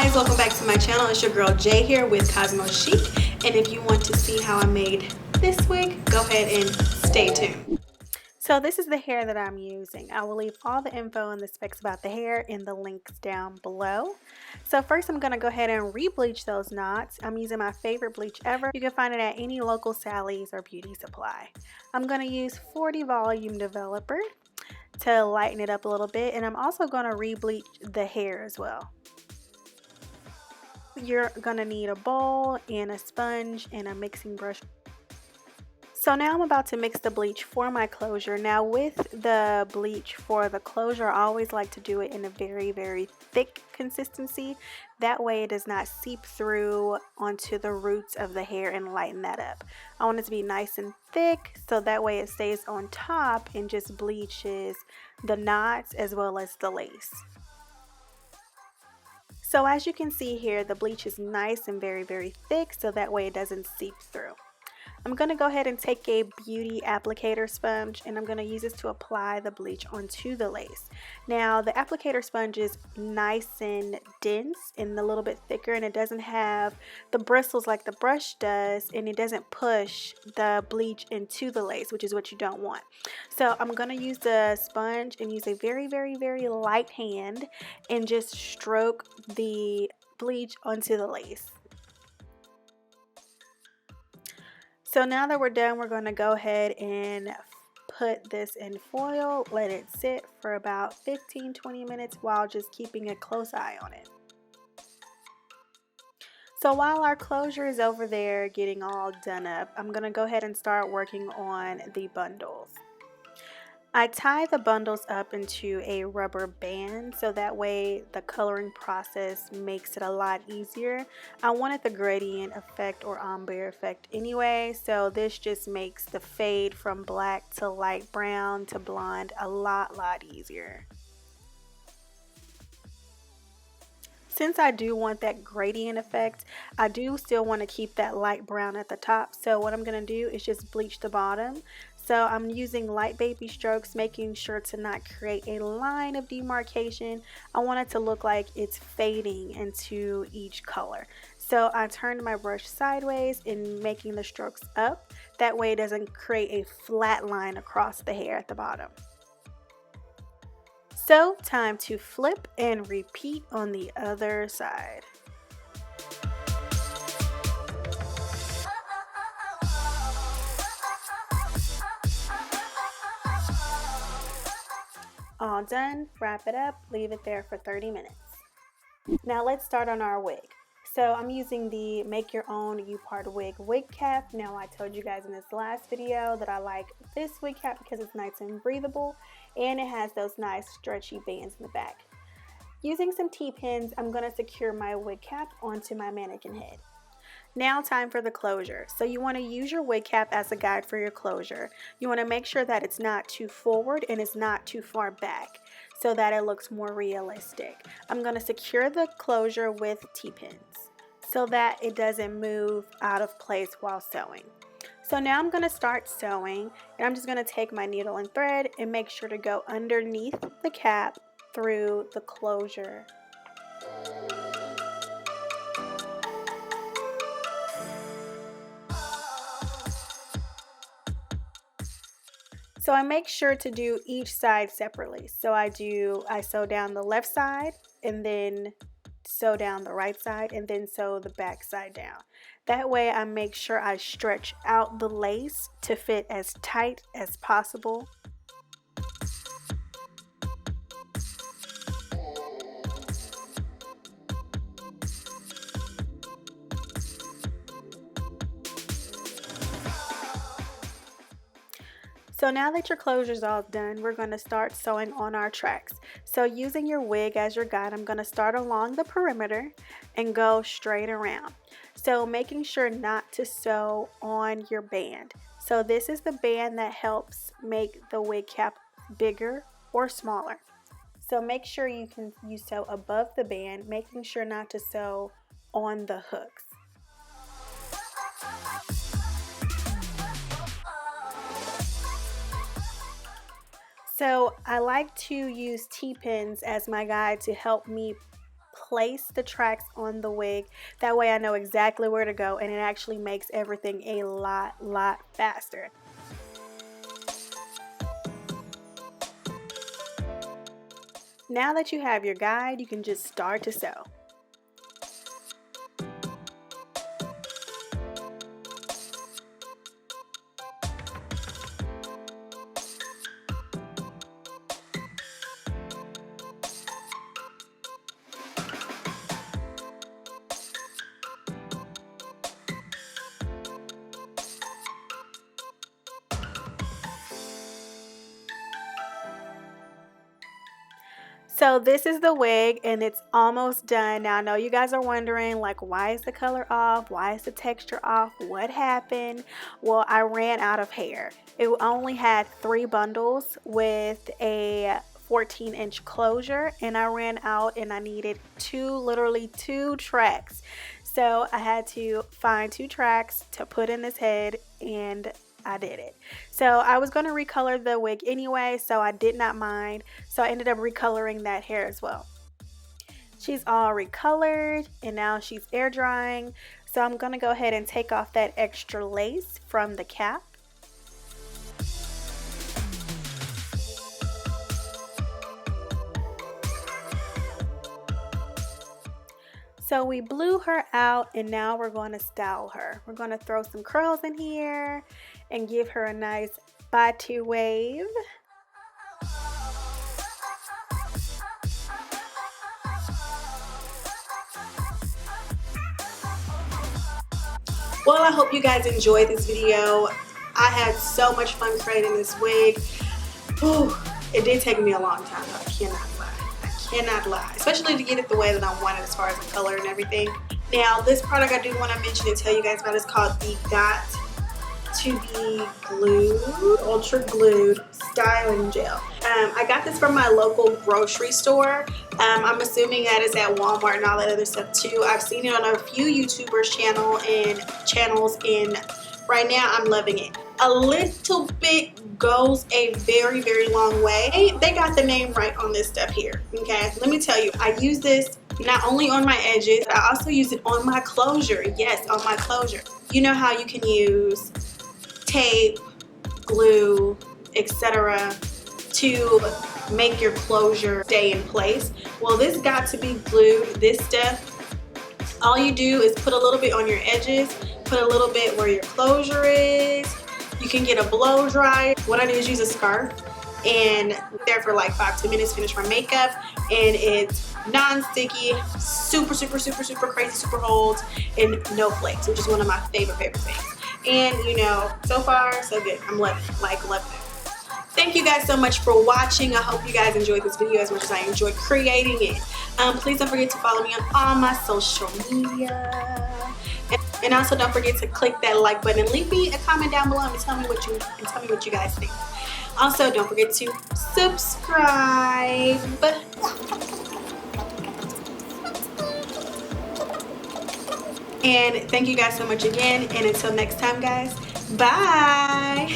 guys, welcome back to my channel. It's your girl Jay here with CosmoChi'Q, and if you want to see how I made this wig, go ahead and stay tuned. So this is the hair that I'm using. I will leave all the info and the specs about the hair in the links down below. So first I'm going to go ahead and re-bleach those knots. I'm using my favorite bleach ever. You can find it at any local Sally's or beauty supply. I'm going to use 40 volume developer to lighten it up a little bit, and I'm also going to re-bleach the hair as well. You're going to need a bowl and a sponge and a mixing brush. So now I'm about to mix the bleach for my closure. Now with the bleach for the closure, I always like to do it in a very, very thick consistency. That way it does not seep through onto the roots of the hair and lighten that up. I want it to be nice and thick so that way it stays on top and just bleaches the knots as well as the lace. So as you can see here, the bleach is nice and very, very thick so that way it doesn't seep through. I'm going to go ahead and take a beauty applicator sponge and I'm going to use this to apply the bleach onto the lace. Now the applicator sponge is nice and dense and a little bit thicker, and it doesn't have the bristles like the brush does, and it doesn't push the bleach into the lace, which is what you don't want. So I'm going to use the sponge and use a very, very, very light hand and just stroke the bleach onto the lace. So now that we're done, we're going to go ahead and put this in foil, let it sit for about 15-20 minutes while just keeping a close eye on it. So while our closure is over there getting all done up, I'm going to go ahead and start working on the bundles. I tie the bundles up into a rubber band so that way the coloring process makes it a lot easier. I wanted the gradient effect or ombre effect anyway, so this just makes the fade from black to light brown to blonde a lot easier. Since I do want that gradient effect, I do still want to keep that light brown at the top, so what I'm going to do is just bleach the bottom. So I'm using light baby strokes, making sure to not create a line of demarcation. I want it to look like it's fading into each color. So I turned my brush sideways and making the strokes up. That way it doesn't create a flat line across the hair at the bottom. So time to flip and repeat on the other side. All done, wrap it up, leave it there for 30 minutes. Now let's start on our wig. So I'm using the Make Your Own U-Part wig cap. Now I told you guys in this last video that I like this wig cap because it's nice and breathable and it has those nice stretchy bands in the back. Using some T-pins, I'm going to secure my wig cap onto my mannequin head. Now time for the closure. So you want to use your wig cap as a guide for your closure. You want to make sure that it's not too forward and it's not too far back so that it looks more realistic. I'm going to secure the closure with T-pins so that it doesn't move out of place while sewing. So now I'm going to start sewing, and I'm just going to take my needle and thread and make sure to go underneath the cap through the closure. So I make sure to do each side separately. So I sew down the left side and then sew down the right side and then sew the back side down. That way I make sure I stretch out the lace to fit as tight as possible. So now that your closure is all done, we're going to start sewing on our tracks. So using your wig as your guide, I'm going to start along the perimeter and go straight around. So making sure not to sew on your band. So this is the band that helps make the wig cap bigger or smaller. So make sure you sew above the band, making sure not to sew on the hooks. So I like to use T-pins as my guide to help me place the tracks on the wig. That way I know exactly where to go, and it actually makes everything a lot faster. Now that you have your guide, you can just start to sew. So this is the wig and it's almost done. Now I know you guys are wondering, like, why is the color off? Why is the texture off? What happened? Well, I ran out of hair. It only had 3 bundles with a 14-inch closure, and I ran out and I needed literally two tracks. So I had to find 2 tracks to put in this head, and I did it. So I was going to recolor the wig anyway, so I did not mind. So I ended up recoloring that hair as well. She's all recolored and now she's air drying. So I'm going to go ahead and take off that extra lace from the cap. So we blew her out and now we're going to style her. We're going to throw some curls in here and give her a nice body wave. Well, I hope you guys enjoyed this video. I had so much fun creating this wig. Whew, it did take me a long time, though. I cannot lie, especially to get it the way that I wanted as far as the color and everything. Now, this product I do want to mention and tell you guys about is called the Got to Be Glued Ultra Glued Styling Gel. I got this from my local grocery store. I'm assuming that it's at Walmart and all that other stuff too. I've seen it on a few YouTubers channels, and right now I'm loving it. A little bit goes a very long way. They got the name right on this stuff here. Okay, let me tell you, I use this not only on my edges, I also use it on my closure. Yes, on my closure. You know how you can use tape, glue, etc. to make your closure stay in place. Well, this Got to Be Glued, this stuff, all you do is put a little bit on your edges, put a little bit where your closure is. You can get a blow dry. What I do is use a scarf and there for like 5-10 minutes, finish my makeup, and it's non-sticky, super crazy, super holds, and no flakes, which is one of my favorite things. And you know, so far so good. I'm loving it, loving it. Thank you guys so much for watching. I hope you guys enjoyed this video as much as I enjoyed creating it. Please don't forget to follow me on all my social media. And also don't forget to click that like button and leave me a comment down below and tell me what you guys think. Also, don't forget to subscribe. And thank you guys so much again. And until next time, guys, bye.